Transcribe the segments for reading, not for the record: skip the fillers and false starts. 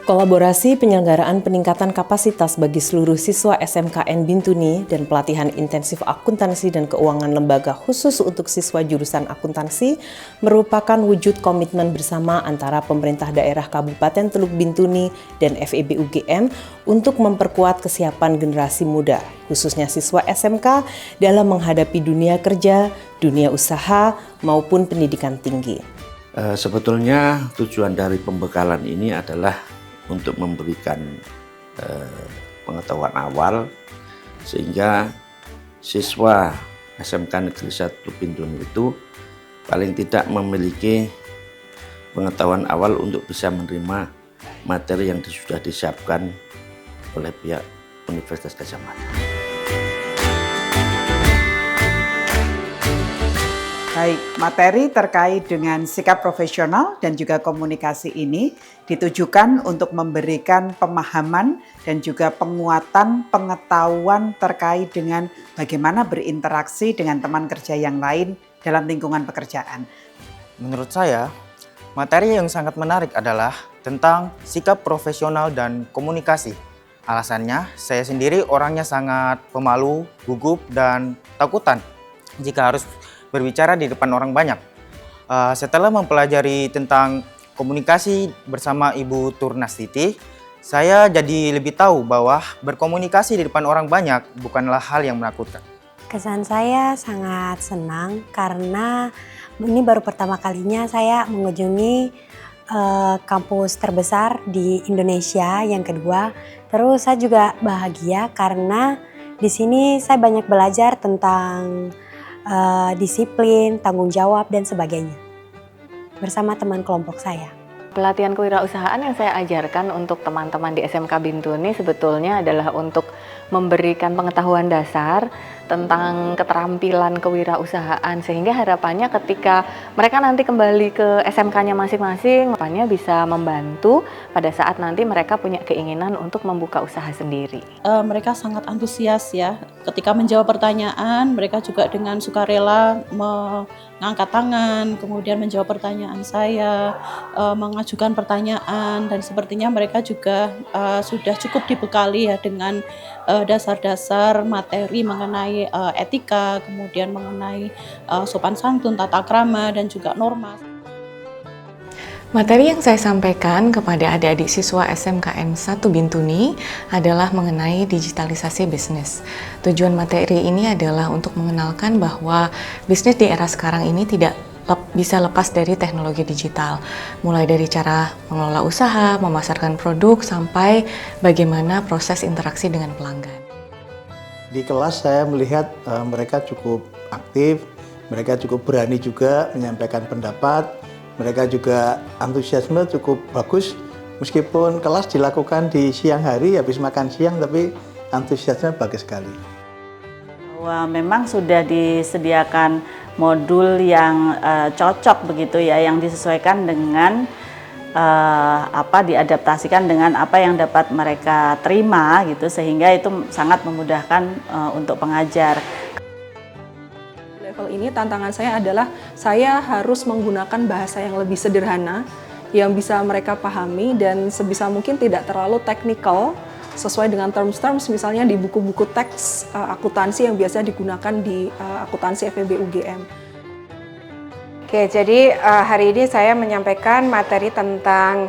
Kolaborasi penyelenggaraan peningkatan kapasitas bagi seluruh siswa SMKN Bintuni dan pelatihan intensif akuntansi dan keuangan lembaga khusus untuk siswa jurusan akuntansi merupakan wujud komitmen bersama antara pemerintah daerah Kabupaten Teluk Bintuni dan FEB UGM untuk memperkuat kesiapan generasi muda, khususnya siswa SMK dalam menghadapi dunia kerja, dunia usaha, maupun pendidikan tinggi. Sebetulnya tujuan dari pembekalan ini adalah untuk memberikan pengetahuan awal sehingga siswa SMK Negeri 1 Bintuni itu paling tidak memiliki pengetahuan awal untuk bisa menerima materi yang sudah disiapkan oleh pihak Universitas Gadjah Mada. Baik, materi terkait dengan sikap profesional dan juga komunikasi ini ditujukan untuk memberikan pemahaman dan juga penguatan pengetahuan terkait dengan bagaimana berinteraksi dengan teman kerja yang lain dalam lingkungan pekerjaan. Menurut saya, materi yang sangat menarik adalah tentang sikap profesional dan komunikasi. Alasannya, saya sendiri orangnya sangat pemalu, gugup, dan takutan jika harus berbicara di depan orang banyak. Setelah mempelajari tentang komunikasi bersama Ibu Turnastiti, saya jadi lebih tahu bahwa berkomunikasi di depan orang banyak bukanlah hal yang menakutkan. Kesan saya sangat senang karena ini baru pertama kalinya saya mengunjungi kampus terbesar di Indonesia yang kedua. Terus saya juga bahagia karena di sini saya banyak belajar tentang disiplin, tanggung jawab, dan sebagainya bersama teman kelompok saya. Pelatihan kewirausahaan yang saya ajarkan untuk teman-teman di SMK Bintuni sebetulnya adalah untuk memberikan pengetahuan dasar tentang keterampilan kewirausahaan sehingga harapannya ketika mereka nanti kembali ke SMK-nya masing-masing, harapannya bisa membantu pada saat nanti mereka punya keinginan untuk membuka usaha sendiri. Mereka sangat antusias ya, ketika menjawab pertanyaan mereka juga dengan sukarela mengangkat tangan, kemudian menjawab pertanyaan saya, mengajukan pertanyaan, dan sepertinya mereka juga sudah cukup dibekali ya dengan dasar-dasar materi mengenai etika, kemudian mengenai sopan santun, tata krama, dan juga norma. Materi yang saya sampaikan kepada adik-adik siswa SMKN 1 Bintuni adalah mengenai digitalisasi bisnis. Tujuan materi ini adalah untuk mengenalkan bahwa bisnis di era sekarang ini tidak bisa lepas dari teknologi digital, mulai dari cara mengelola usaha, memasarkan produk, sampai bagaimana proses interaksi dengan pelanggan. Di kelas saya melihat mereka cukup aktif, mereka cukup berani juga menyampaikan pendapat, mereka juga antusiasme cukup bagus, meskipun kelas dilakukan di siang hari habis makan siang, tapi antusiasme bagus sekali. Bahwa memang sudah disediakan modul yang cocok begitu ya, yang disesuaikan dengan diadaptasikan dengan apa yang dapat mereka terima gitu, sehingga itu sangat memudahkan untuk pengajar. Level ini tantangan saya adalah saya harus menggunakan bahasa yang lebih sederhana yang bisa mereka pahami dan sebisa mungkin tidak terlalu teknikal, sesuai dengan terms-terms misalnya di buku-buku teks akuntansi yang biasa digunakan di akuntansi FEB UGM. Oke, jadi hari ini saya menyampaikan materi tentang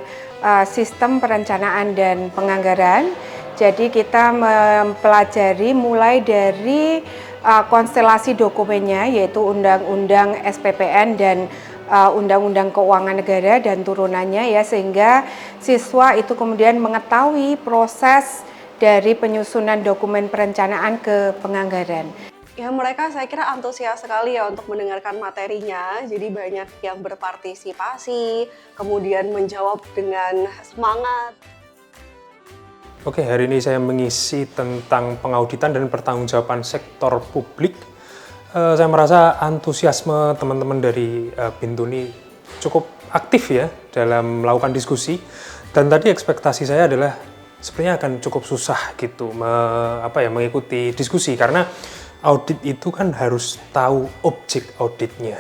sistem perencanaan dan penganggaran. Jadi kita mempelajari mulai dari konstelasi dokumennya, yaitu Undang-Undang SPPN dan Undang-Undang Keuangan Negara dan turunannya ya, sehingga siswa itu kemudian mengetahui proses dari penyusunan dokumen perencanaan ke penganggaran. Ya, mereka saya kira antusias sekali ya untuk mendengarkan materinya, jadi banyak yang berpartisipasi, kemudian menjawab dengan semangat. Oke, hari ini saya mengisi tentang pengauditan dan pertanggungjawaban sektor publik. Saya merasa antusiasme teman-teman dari Bintuni cukup aktif ya dalam melakukan diskusi, dan tadi ekspektasi saya adalah sebenarnya akan cukup susah gitu mengikuti diskusi karena audit itu kan harus tahu objek auditnya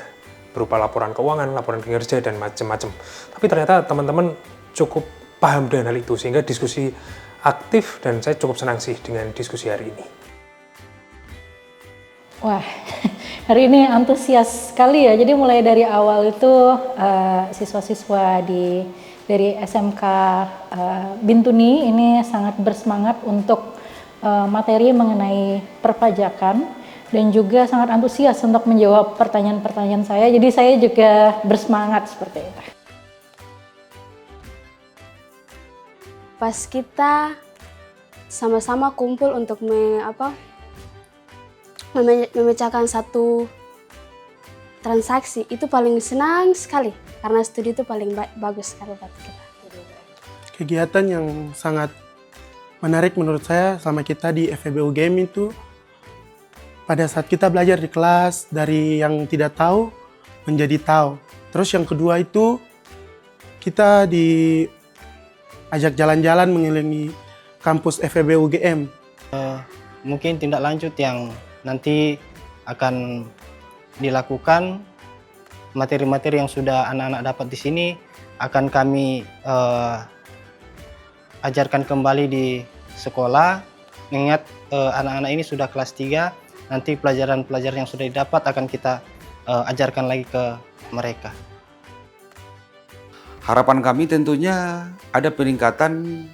berupa laporan keuangan, laporan kinerja, dan macam-macam. Tapi ternyata teman-teman cukup paham dengan hal itu, sehingga diskusi aktif dan saya cukup senang sih dengan diskusi hari ini. Wah, hari ini antusias sekali ya. Jadi mulai dari awal itu siswa-siswa dari SMK Bintuni ini sangat bersemangat untuk materi mengenai perpajakan dan juga sangat antusias untuk menjawab pertanyaan-pertanyaan saya. Jadi saya juga bersemangat seperti itu. Pas kita sama-sama kumpul untuk memecahkan satu transaksi, itu paling senang sekali karena studi itu paling bagus sekali buat kita. Kegiatan yang sangat menarik menurut saya selama kita di FEB UGM itu pada saat kita belajar di kelas dari yang tidak tahu menjadi tahu. Terus yang kedua itu kita diajak jalan-jalan mengelilingi kampus FEB UGM. Mungkin tindak lanjut yang nanti akan dilakukan, materi-materi yang sudah anak-anak dapat di sini akan kami ajarkan kembali di sekolah. Mengingat anak-anak ini sudah kelas 3, nanti pelajaran-pelajaran yang sudah didapat akan kita ajarkan lagi ke mereka. Harapan kami tentunya ada peningkatan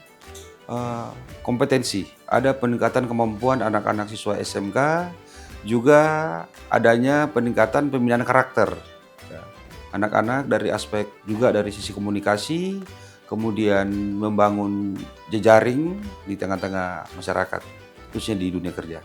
kompetensi, ada peningkatan kemampuan anak-anak siswa SMK, juga adanya peningkatan pembinaan karakter. Anak-anak dari aspek juga dari sisi komunikasi, kemudian membangun jejaring di tengah-tengah masyarakat, khususnya di dunia kerja.